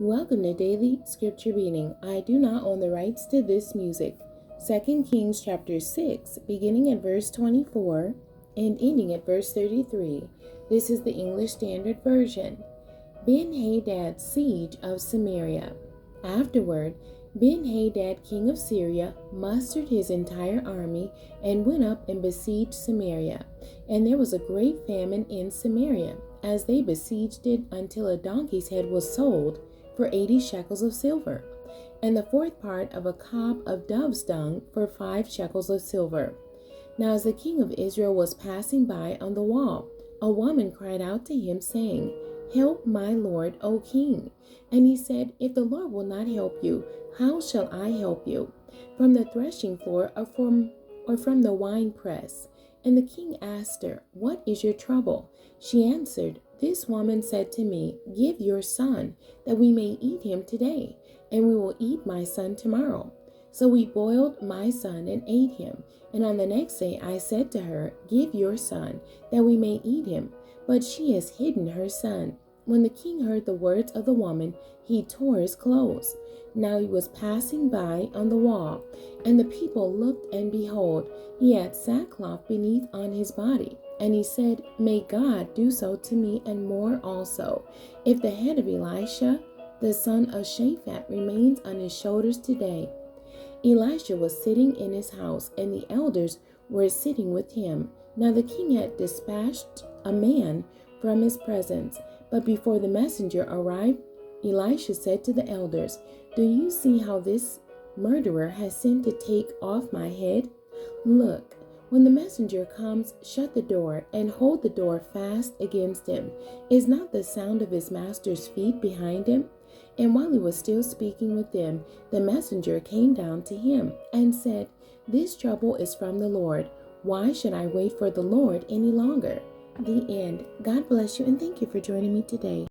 Welcome to Daily Scripture Reading. I do not own the rights to this music. 2 Kings chapter 6, beginning at verse 24 and ending at verse 33. This is the English Standard Version. Benhadad's siege of Samaria. Afterward, Benhadad, king of Syria, mustered his entire army and went up and besieged Samaria. And there was a great famine in Samaria, as they besieged it until a donkey's head was sold for 80 shekels of silver, and the fourth part of a cob of dove's dung for 5 shekels of silver. Now as the king of Israel was passing by on the wall, a woman cried out to him, saying, "Help my lord, O king." And he said, "If the Lord will not help you, how shall I help you? From the threshing floor or from the wine press?" And the king asked her, "What is your trouble?" She answered, "This woman said to me, 'Give your son, that we may eat him today, and we will eat my son tomorrow.' So we boiled my son and ate him. And on the next day I said to her, 'Give your son, that we may eat him.' But she has hidden her son." When the king heard the words of the woman, he tore his clothes. Now he was passing by on the wall, and the people looked, and behold, he had sackcloth beneath on his body. And he said, "May God do so to me, and more also, if the head of Elisha, the son of Shaphat, remains on his shoulders today." Elisha was sitting in his house, and the elders were sitting with him. Now the king had dispatched a man from his presence. But before the messenger arrived, Elisha said to the elders, "Do you see how this murderer has sent to take off my head? Look, when the messenger comes, shut the door and hold the door fast against him. Is not the sound of his master's feet behind him?" And while he was still speaking with them, the messenger came down to him and said, "This trouble is from the Lord. Why should I wait for the Lord any longer?" The end. God bless you, and thank you for joining me today.